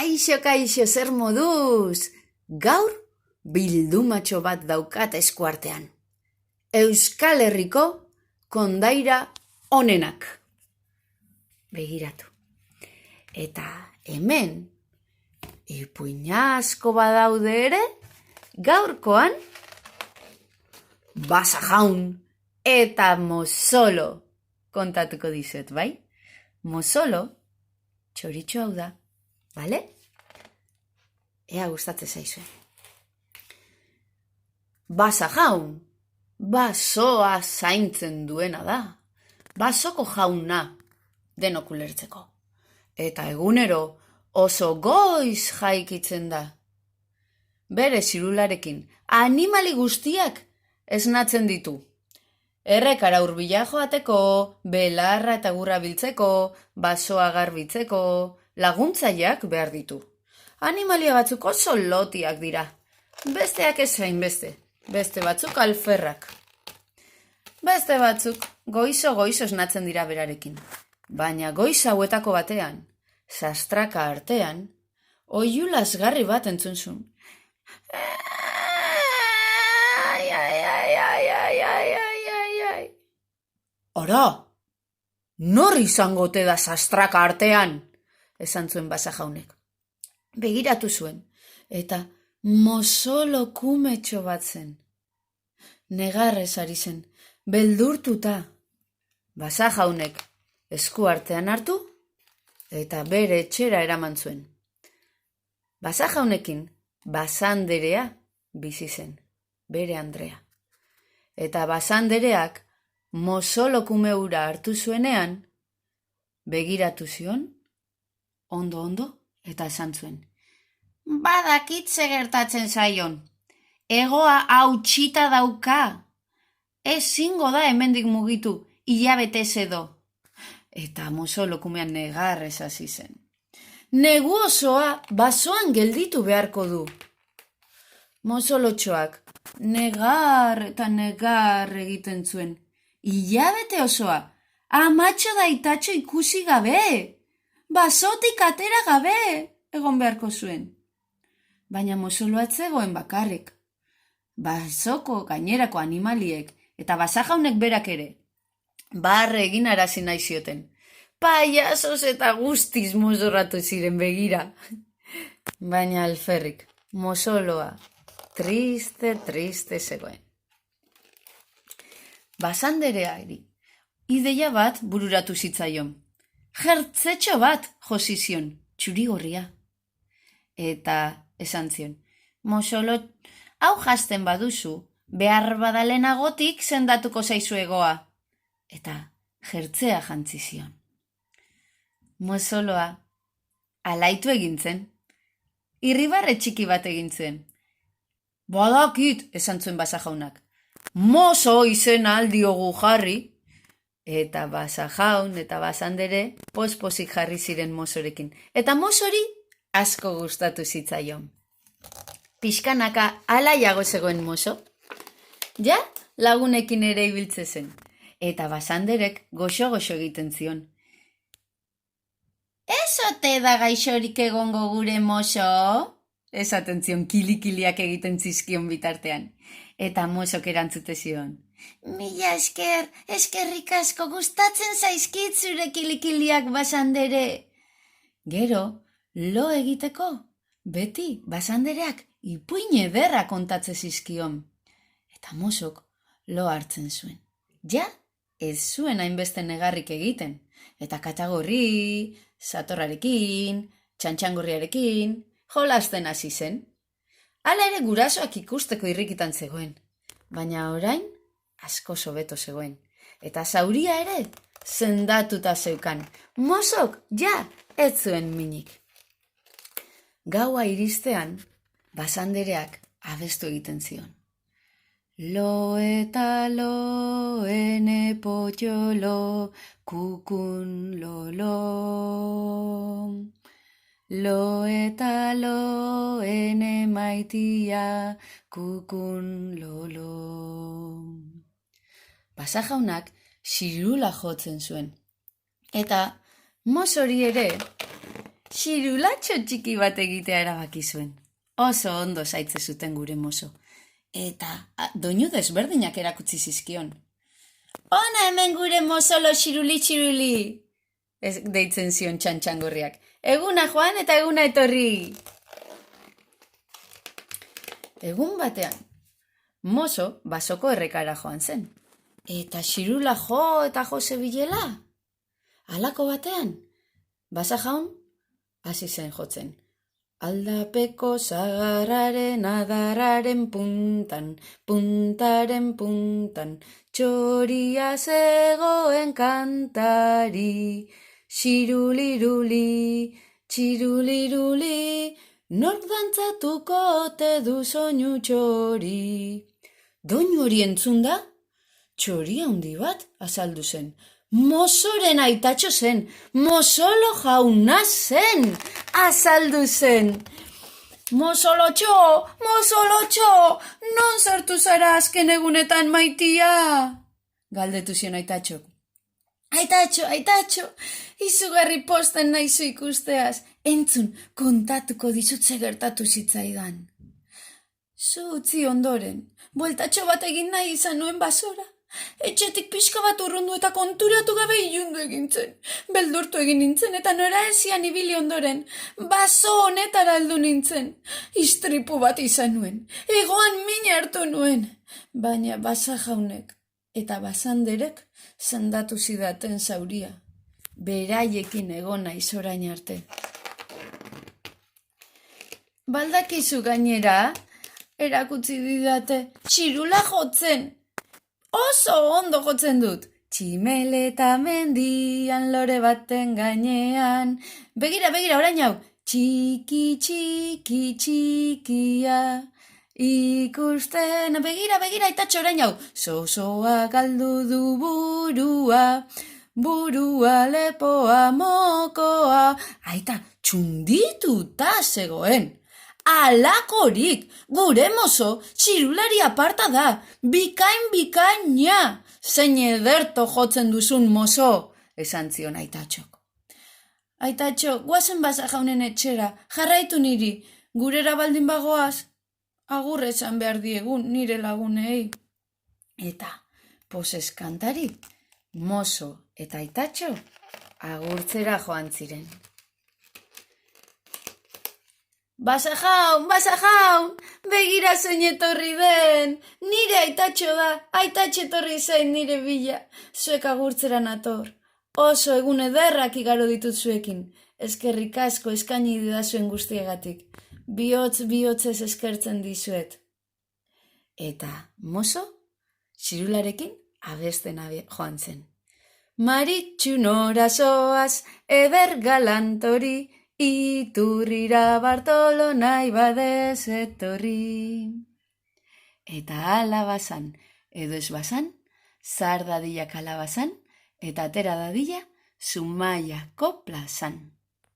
Kaixo, zer moduz? Gaur bildumatxo bat daukat eskuartean. Euskal Herriko kondaira onenak. Begiratu. Eta hemen, ipuin asko badaude ere, gaurkoan, Basa Jaun eta Mosolo kontatuko dizuet, bai? Mosolo, txoritxo hau da, bale? Ea gustatzen zaizuen. Basa Jaun, basoa zaintzen duena da. Basoko jauna denok ulertzeko. Eta egunero oso goiz jaikitzen da. Bere zirularekin animali guztiak esnatzen ditu. Errekara hurbila joateko, belarra eta gurra biltzeko, basoa garbitzeko, laguntzaileak behar ditu. Animalia batzuk oso lotiak dira. Besteak ez beste batzuk alferrak. Beste batzuk goizo esnatzen dira berarekin. Baina goiz hauetako batean, sastraka artean, oihu lasgarri bat entzun zuen. Ora, nor izango te da sastraka artean? Esan zuen Basa Jaunek. Begiratu zuen, eta Mosolo kumetxo bat zen. Negarrez ari zen, beldurtuta. Basa Jaunek esku artean hartu, eta bere etxera eraman zuen. Basa Jaunekin Basanderea bizi zen, bere Andrea. Eta Basandereak Mosolo kume hura hartu zuenean, begiratu zion, ondo, eta esan zuen. Badakit ze gertatzen zaion. Egoa hautsita dauka. Ezingo da hemendik mugitu, hilabetez edo. Eta Mosolo kumean negarrez hasi zen. Negu osoa basoan gelditu beharko du. Mosolotxoak negar egiten zuen. Hilabete osoa, amatxo daitatxo ikusi gabe, basotik atera gabe, egon beharko zuen. Baina Mosoloa ez zegoen bakarrik. Basoko gainerako animaliek eta Basa Jaunek berak ere, barre egin arazi nahi zioten. Paiazoz eta guztiz mozorratu ziren begira. Baina alferrik, Mosoloa, triste zegoen. Basandereari, ideia bat bururatu zitzaion. Jertzetxo bat josi zion, txuri gorria. Eta esan zion, Mosolo, hau jasten baduzu, behar badalenagotik sendatuko zaizu egoa. Eta jertzea jantzi zion. Mosoloa alaitu egin zen. Irribarre txiki bat egin zen. Badakit, esan zuen Basa Jaunak. Moso izena aldiogu jarri. Eta Basa Jaun eta Basandere pospozik jarri ziren Mosorekin. Eta Mosori asko gustatu zitzaion. Pixkanaka alaiago zegoen Moso. Ja, lagunekin ere ibiltze zen. Eta Basanderek goxo egiten zion. Ez ote da gaixorik egongo gure Moso? Esaten zion kilikiliak egiten zizkion bitartean. Eta Mosok erantzute zion. Mila esker, eskerrik asko gustatzen zaizkit zure kilikiliak Basandere. Gero, lo egiteko, beti Basandereak ipuin ederra kontatze zizkion. Eta Mosok lo hartzen zuen. Ja, ez zuen hainbeste negarrik egiten. Eta katagorri, satorrarekin, txantxangurriarekin, jolasten hasi zen. Hala ere gurasoak ikusteko irrikitan zegoen. Baina orain, asko hobeto zegoen. Eta zauria ere, sendatuta zeukan. Mosok, ja, ez zuen minik. Gaua iristean, Basandereak abestu egiten zion. Lo eta lo, ene potxolo, kukun lolo. Lo eta lo, ene maitia, kukun lolo. Basa Jaunak xirula jotzen zuen. Eta Mosori ere xirulatxo txiki bat egitea erabaki zuen. Oso ondo zaitze zuten gure mozo. Eta doinu desberdinak erakutsi zizkion. Ona hemen gure mozolo xiruli. Deitzen zion txantxangorriak. Eguna joan eta eguna etorri. Egun batean, mozo basoko errekara joan zen. Eta xirula jo zebilela. Halako batean, basa jaun, hasi zen jotzen. Aldapeko zagarraren adarraren puntan, puntaren puntan, txoria zegoen kantari. Xiruliruli, txiruliruli, nork dantzatuko ote du soinu txori. Doinu hori entzun da, txori handi bat azaldu zen. Mozoren aitatxo zen, mozolo jauna zen, azaldu zen. Mozolotxo, non sartu zara azken egunetan maitia? Galdetu zion aitatxok. Aitatxo, izugarri posten naizu ikusteaz. Entzun, kontatuko dizutze gertatu zitzaidan. Zu utzi ondoren, bueltatxo bat egin nahi izan nuen basora. Etxetik pixka bat urrundu eta konturatu gabe ilundu egintzen. Beldurtu egin nintzen eta nora ezian ibili ondoren. Baso honetara heldu nintzen. Istripu bat izan nuen. Egoan mina hartu nuen. Baina basa jaunek eta basanderek zendatu zidaten zauria. Beraiekin egon naiz orain arte. Baldakizu gainera, erakutsi didate, txirula jotzen. Oso ondo jotzen dut. Tximeleta mendian lore baten gainean. Begira, orain hau. Txiki, txikia. Ikusten, begira, aitatxo orain hau. Zozoa galdu du burua. Burua lepoa mokoa. Aita, txundituta zegoen. Alakorik, gure mozo, txirulari aparta da, bikaina, zein ederto jotzen duzun mozo, esan zion aitatxok. Aitatxo, guazen basa jaunen etxera, jarraitu niri, gurera baldin bagoaz, agur esan behar diegun nire lagunei. Eta, posez kantari, mozo eta aitatxo, agurtzera joan ziren. Basa jaun, begira zein etorri den, nire aitatxo da, aitatxo etorri zain nire bila, zuek agurtzera nator. Oso egun ederrak igaro ditut zuekin, eskerrik asko eskaini didazuen guztiegatik, bihotzez eskertzen dizuet. Eta mozo, xirularekin abesten joan zen. Maritxu nora zoaz, eder galantori, Iturrira Bartolo nahi badez etorri. Eta ala bazan, edo ez bazan, zar dadila kalabazan, eta atera dadila Zumaiako plazan.